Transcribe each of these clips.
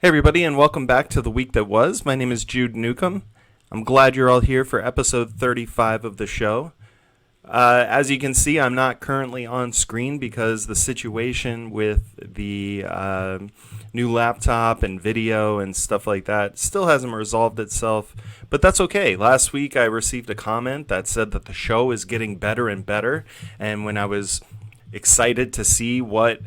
Hey everybody, and welcome back to the week that was. My name is Jude Newcomb. I'm glad you're all here for episode 35 of the show. As you can see, I'm not currently on screen because the situation with the new laptop and video and stuff like that still hasn't resolved itself, but that's okay. Last week I received a comment that said that the show is getting better and better, and when I was excited to see what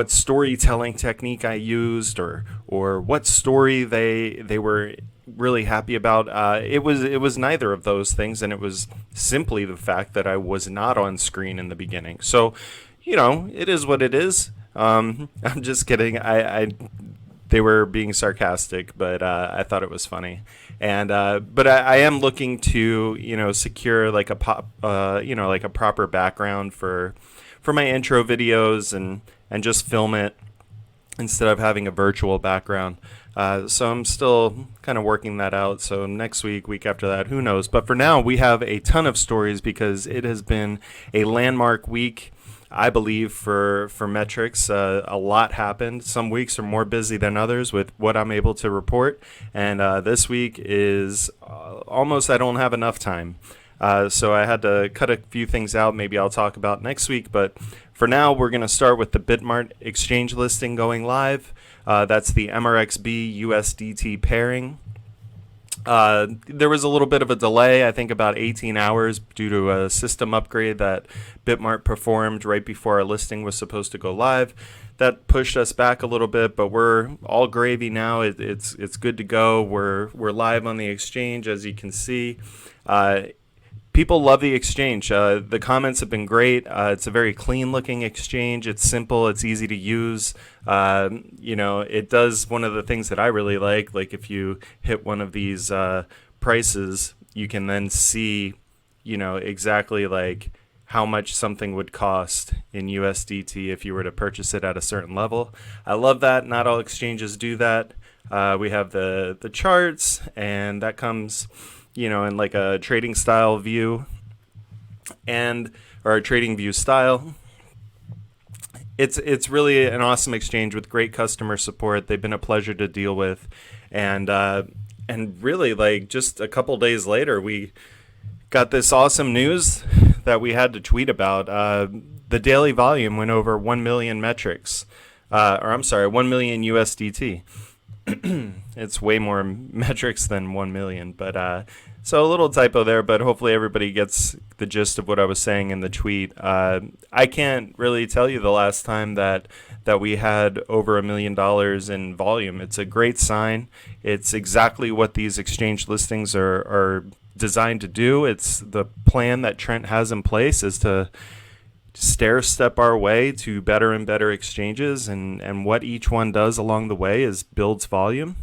storytelling technique I used or what story they were really happy about. It was neither of those things, and it was simply the fact that I was not on screen in the beginning. So, it is what it is. I'm just kidding. They were being sarcastic, but I thought it was funny. And but I am looking to secure like a proper background for my intro videos and just film it instead of having a virtual background. So I'm still kind of working that out. So next week after that, who knows? But for now, we have a ton of stories because it has been a landmark week, I believe, for Metrix. A lot happened. Some weeks are more busy than others with what I'm able to report. And this week is almost I don't have enough time. So I had to cut a few things out. Maybe I'll talk about next week. But for now, we're going to start with the Bitmart exchange listing going live. That's the MRXb USDT pairing. There was a little bit of a delay, I think about 18 hours, due to a system upgrade that Bitmart performed right before our listing was supposed to go live. That pushed us back a little bit, but we're all gravy now. It's good to go. We're live on the exchange, as you can see. People love the exchange. The comments have been great. It's a very clean-looking exchange. It's simple. It's easy to use. It does one of the things that I really like. Like if you hit one of these prices, you can then see, exactly like how much something would cost in USDT if you were to purchase it at a certain level. I love that. Not all exchanges do that. We have the charts, and that comes in like a trading style view or a trading view style. It's really an awesome exchange with great customer support. They've been a pleasure to deal with, and really, like, just a couple days later, we got this awesome news that we had to tweet about. The daily volume went over 1 million metrics, 1 million USDT. It's way more metrics than 1 million, but so a little typo there, but hopefully everybody gets the gist of what I was saying in the tweet. I can't really tell you the last time that we had over $1 million in volume. It's a great sign. It's exactly what these exchange listings are designed to do. It's the plan that Trent has in place is to stair step our way to better and better exchanges, and what each one does along the way is builds volume.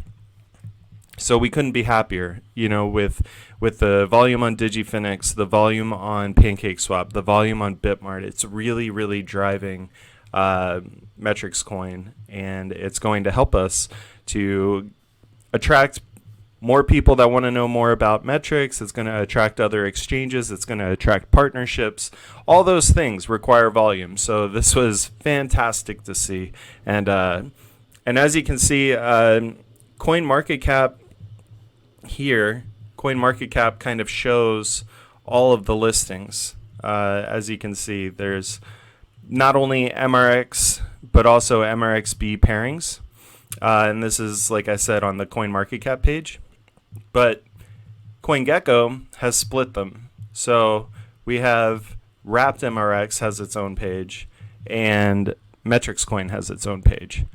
So we couldn't be happier, with the volume on DigiFinix, the volume on PancakeSwap, the volume on Bitmart. It's really, really driving Metrix Coin, and it's going to help us to attract more people that want to know more about Metrix. It's going to attract other exchanges. It's going to attract partnerships. All those things require volume. So this was fantastic to see. And as you can see, CoinMarketCap here, CoinMarketCap kind of shows all of the listings. As you can see, there's not only MRX, but also MRXb pairings. And this is, like I said, on the CoinMarketCap page. But CoinGecko has split them. So we have Wrapped MRX has its own page, and Metrix Coin has its own page.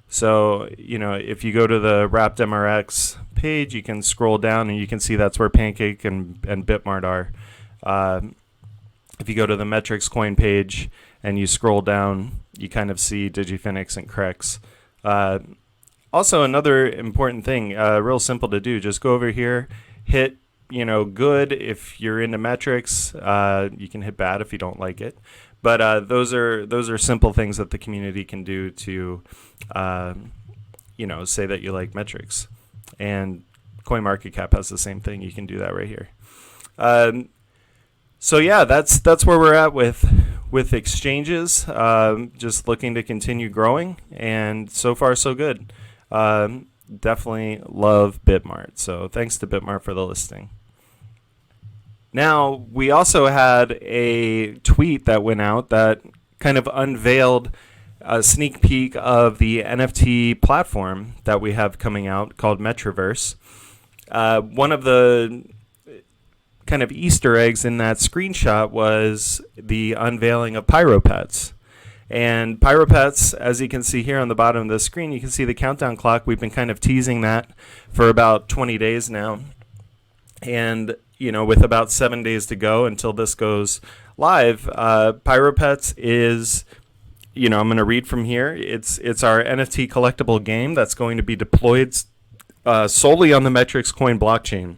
So, if you go to the Wrapped MRX page, you can scroll down and you can see that's where Pancake and Bitmart are. If you go to the Metrix Coin page and you scroll down, you kind of see DigiFinix and Crex. Also, another important thing, real simple to do, just go over here, hit, good if you're into metrics. You can hit bad if you don't like it. But those are simple things that the community can do to, say that you like metrics. And CoinMarketCap has the same thing. You can do that right here. So yeah, that's where we're at with exchanges. Just looking to continue growing, and so far so good. Definitely love Bitmart. So thanks to Bitmart for the listing. Now, we also had a tweet that went out that kind of unveiled a sneak peek of the NFT platform that we have coming out called MetriVerse. One of the kind of Easter eggs in that screenshot was the unveiling of PyroPets. And PyroPets, as you can see here on the bottom of the screen, you can see the countdown clock. We've been kind of teasing that for about 20 days now. And, with about 7 days to go until this goes live, PyroPets is, I'm going to read from here. It's our NFT collectible game that's going to be deployed solely on the Metrix Coin blockchain.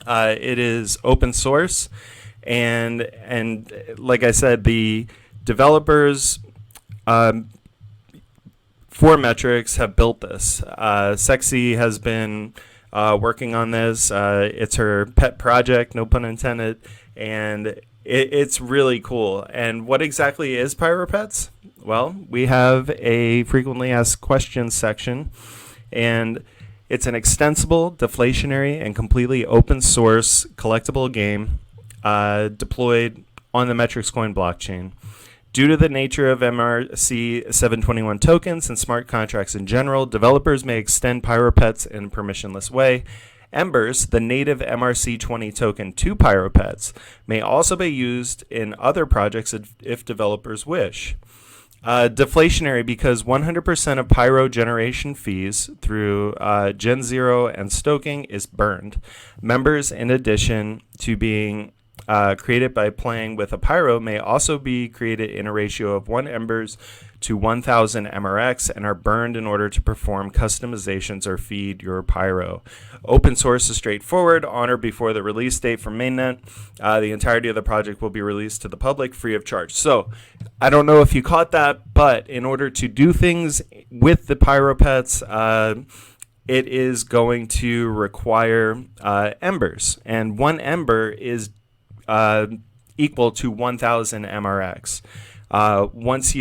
It is open source, and like I said, the developers for Metrix have built this. Sexy has been working on this. It's her pet project, no pun intended, and it's really cool. And what exactly is PyroPets? Well, we have a frequently asked questions section, and it's an extensible, deflationary, and completely open source collectible game deployed on the Metrix Coin blockchain. Due to the nature of MRXe 721 tokens and smart contracts in general, developers may extend PyroPets in a permissionless way. Embers, the native MRC20 token to PyroPets, may also be used in other projects if developers wish. Deflationary because 100% of Pyro generation fees through Gen 0 and stoking is burned. Members, in addition to being created by playing with a Pyro, may also be created in a ratio of 1 Embers to 1,000 MRX and are burned in order to perform customizations or feed your Pyro. Open source is straightforward. On or before the release date from mainnet, the entirety of the project will be released to the public free of charge. So I don't know if you caught that, but in order to do things with the PyroPets, it is going to require Embers, and 1 Ember is equal to 1,000 MRX. Once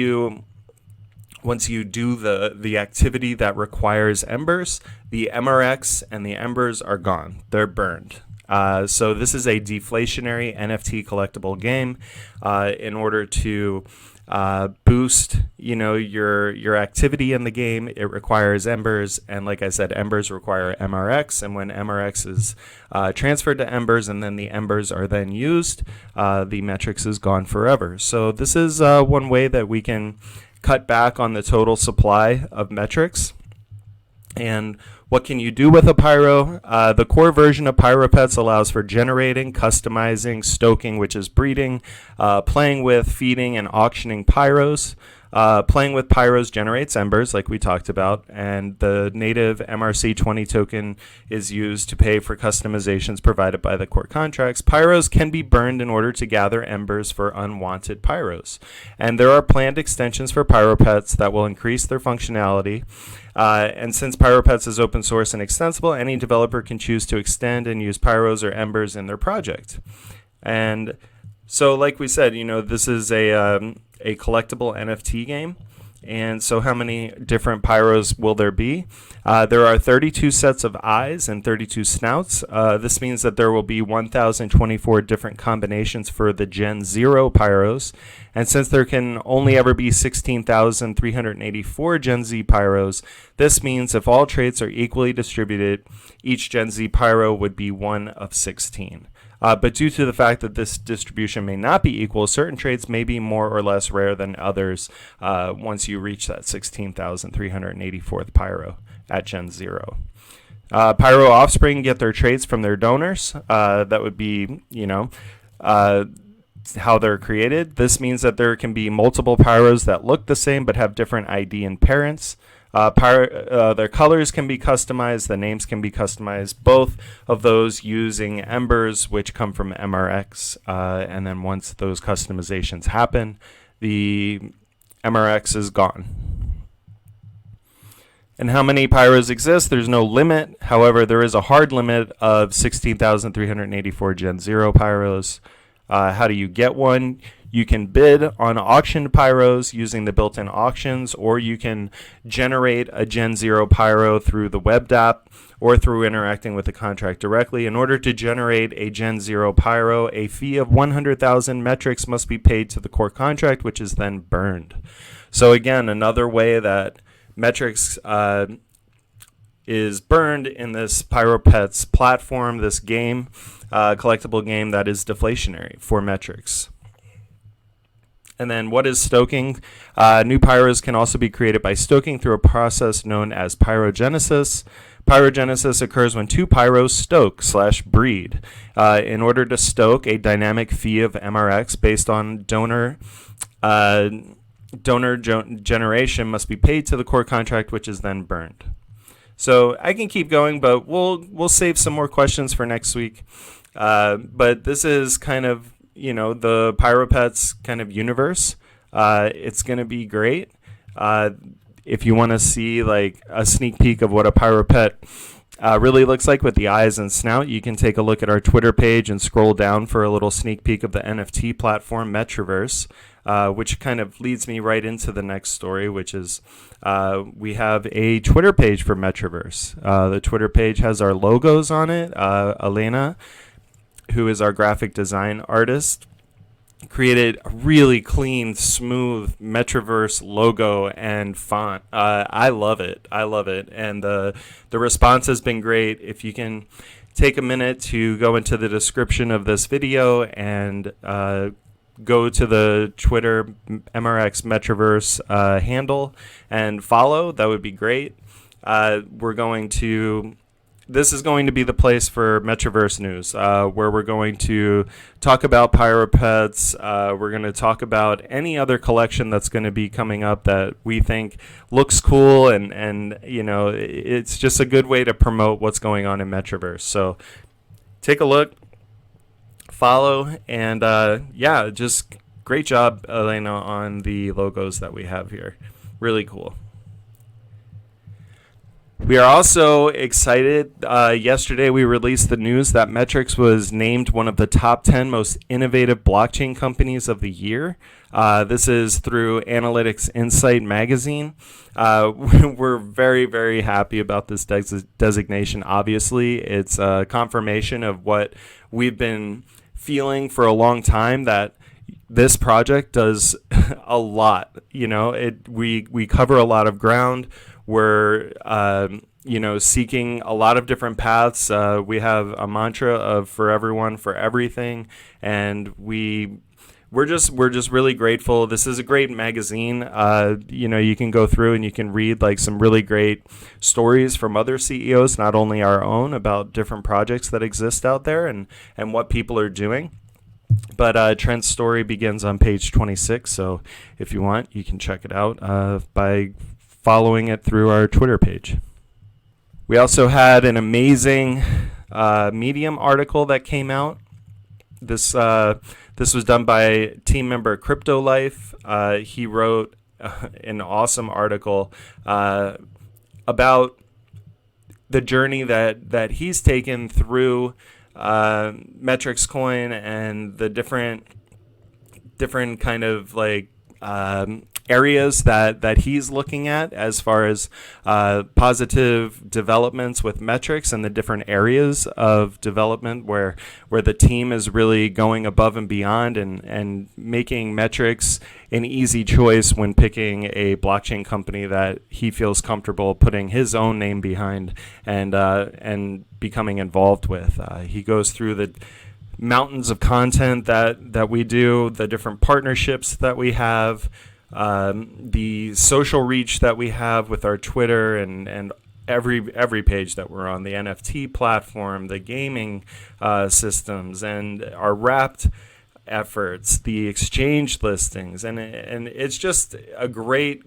you do the activity that requires Embers, the MRX and the Embers are gone. They're burned. So this is a deflationary NFT collectible game. In order to boost, your activity in the game, it requires Embers, and like I said, Embers require MRX, and when MRX is transferred to Embers and then the Embers are then used, the Metrix is gone forever. So this is one way that we can cut back on the total supply of Metrix. And what can you do with a Pyro? The core version of PyroPets allows for generating, customizing, stoking, which is breeding, playing with, feeding, and auctioning Pyros. Playing with Pyros generates Embers, like we talked about, and the native MRC20 token is used to pay for customizations provided by the core contracts. Pyros can be burned in order to gather Embers for unwanted Pyros. And there are planned extensions for PyroPets that will increase their functionality. And since PyroPets is open source and extensible, any developer can choose to extend and use Pyros or Embers in their project. And so, like we said, this is a collectible NFT game. And so how many different Pyros will there be? There are 32 sets of eyes and 32 snouts. This means that there will be 1,024 different combinations for the Gen 0 Pyros. And since there can only ever be 16,384 Gen Z Pyros, this means if all traits are equally distributed, each Gen Z Pyro would be one of 16. But due to the fact that this distribution may not be equal, certain traits may be more or less rare than others once you reach that 16,384th Pyro at Gen 0. Pyro offspring get their traits from their donors. That would be, how they're created. This means that there can be multiple Pyros that look the same but have different ID and parents. Their colors can be customized, the names can be customized, both of those using Embers, which come from MRX, and then once those customizations happen, the MRX is gone. And how many Pyros exist? There's no limit. However, there is a hard limit of 16,384 Gen 0 Pyros. How do you get one? You can bid on auctioned pyros using the built-in auctions, or you can generate a Gen 0 pyro through the web app or through interacting with the contract directly. In order to generate a Gen 0 pyro, a fee of 100,000 metrics must be paid to the core contract, which is then burned. So again, another way that Metrix is burned in this PyroPets platform, this game, collectible game that is deflationary for Metrix. And then what is stoking? New pyros can also be created by stoking through a process known as pyrogenesis. Pyrogenesis occurs when two pyros stoke/breed. In order to stoke, a dynamic fee of MRX based on donor generation must be paid to the core contract, which is then burned. So I can keep going, but we'll save some more questions for next week. But this is kind of, the PyroPets kind of universe. It's going to be great. If you want to see like a sneak peek of what a PyroPet really looks like with the eyes and snout, you can take a look at our Twitter page and scroll down for a little sneak peek of the NFT platform MetriVerse, which kind of leads me right into the next story, which is we have a Twitter page for MetriVerse. The Twitter page has our logos on it. Elena, who is our graphic design artist, created a really clean, smooth MetriVerse logo and font. I love it. And the response has been great. If you can take a minute to go into the description of this video and go to the Twitter MRX MetriVerse handle and follow, that would be great. This is going to be the place for MetriVerse news, where we're going to talk about PyroPets. We're going to talk about any other collection that's going to be coming up that we think looks cool, and it's just a good way to promote what's going on in MetriVerse. So take a look, follow, and just great job, Elena, on the logos that we have here. Really cool. We are also excited. Yesterday, we released the news that Metrix was named one of the top 10 most innovative blockchain companies of the year. This is through Analytics Insight magazine. We're very, very happy about this designation. Obviously, it's a confirmation of what we've been feeling for a long time, that this project does a lot. We cover a lot of ground. We're, seeking a lot of different paths. We have a mantra of for everyone, for everything, and we're just really grateful. This is a great magazine. You can go through and you can read like some really great stories from other CEOs, not only our own, about different projects that exist out there and what people are doing. But Trent's story begins on page 26, so if you want, you can check it out by following it through our Twitter page. We also had an amazing Medium article that came out. This was done by team member Crypto Life. He wrote an awesome article about the journey that he's taken through Metrix Coin and the different kind of like areas that he's looking at as far as positive developments with Metrix and the different areas of development where the team is really going above and beyond and making Metrix an easy choice when picking a blockchain company that he feels comfortable putting his own name behind and becoming involved with. He goes through the mountains of content that we do, the different partnerships that we have, the social reach that we have with our Twitter and every page that we're on, the NFT platform, the gaming systems, and our wrapped efforts, the exchange listings, and it's just a great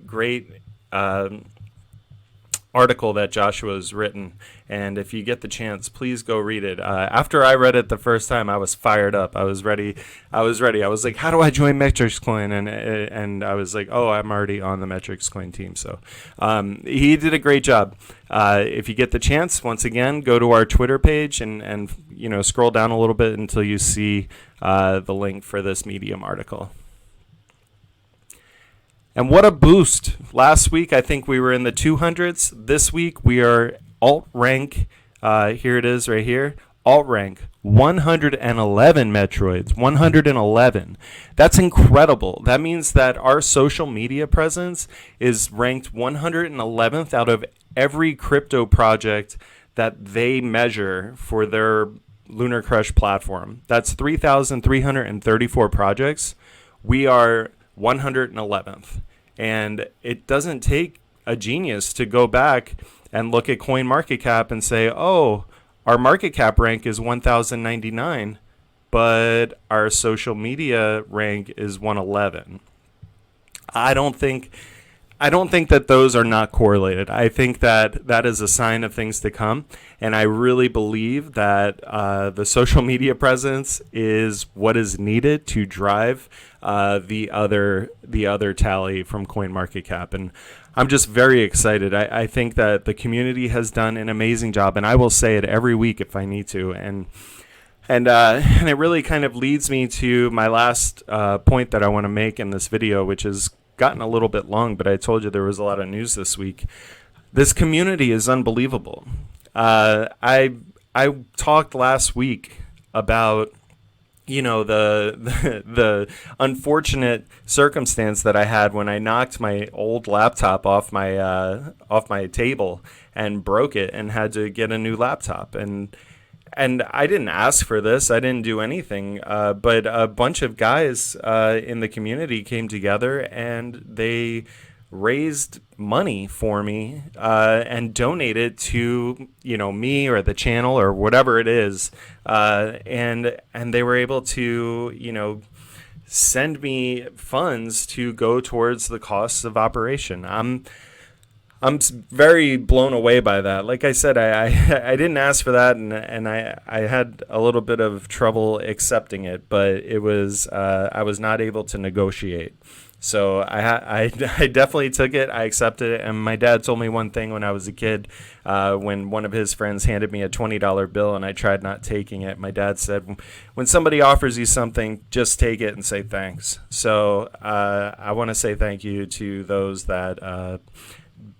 article that Joshua's written. And if you get the chance, please go read it. After I read it the first time, I was fired up. I was ready. I was like, how do I join Metrix Coin? And I was like, oh, I'm already on the Metrix Coin team. So he did a great job. If you get the chance, once again, go to our Twitter page and scroll down a little bit until you see the link for this Medium article. And what a boost. Last week, I think we were in the 200s. This week, we are alt rank. Here it is right here. Alt rank 111 Metroids. 111. That's incredible. That means that our social media presence is ranked 111th out of every crypto project that they measure for their Lunar Crush platform. That's 3,334 projects. We are 111th. And it doesn't take a genius to go back and look at CoinMarketCap and say, oh, our market cap rank is 1,099, but our social media rank is 111. I don't think that those are not correlated. I think that that is a sign of things to come, and I really believe that the social media presence is what is needed to drive the other tally from CoinMarketCap, and I'm just very excited. I think that the community has done an amazing job, and I will say it every week if I need to, and it really kind of leads me to my last point that I want to make in this video, which is gotten a little bit long, but I told you there was a lot of news this week. This community is unbelievable. I talked last week about the unfortunate circumstance that I had when I knocked my old laptop off my table and broke it and had to get a new laptop. And I didn't ask for this. I didn't do anything. But a bunch of guys in the community came together and they raised money for me and donated to me or the channel or whatever it is. And they were able to send me funds to go towards the costs of operation. I'm very blown away by that. Like I said, I didn't ask for that, and I had a little bit of trouble accepting it, but it was I was not able to negotiate. So I definitely took it. I accepted it, and my dad told me one thing when I was a kid, when one of his friends handed me a $20 bill, and I tried not taking it. My dad said, when somebody offers you something, just take it and say thanks. So I want to say thank you to those that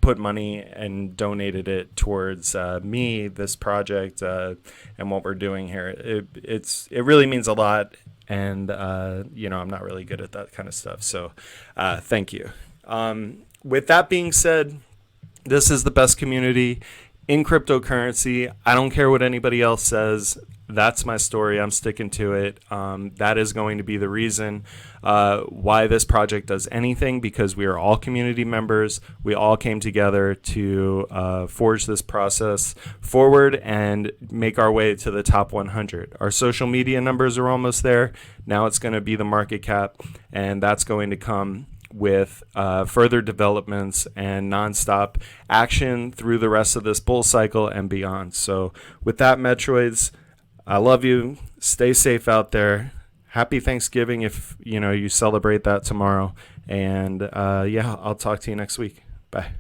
put money and donated it towards me, this project, and what we're doing here. It really means a lot, and I'm not really good at that kind of stuff. So thank you. With that being said, this is the best community in cryptocurrency. I don't care what anybody else says. That's my story. I'm sticking to it. That is going to be the reason why this project does anything, because we are all community members. We all came together to forge this process forward and make our way to the top 100. Our social media numbers are almost there. Now it's going to be the market cap, and that's going to come with further developments and nonstop action through the rest of this bull cycle and beyond. So with that, Metroids, I love you. Stay safe out there. Happy Thanksgiving if you celebrate that tomorrow. And I'll talk to you next week. Bye.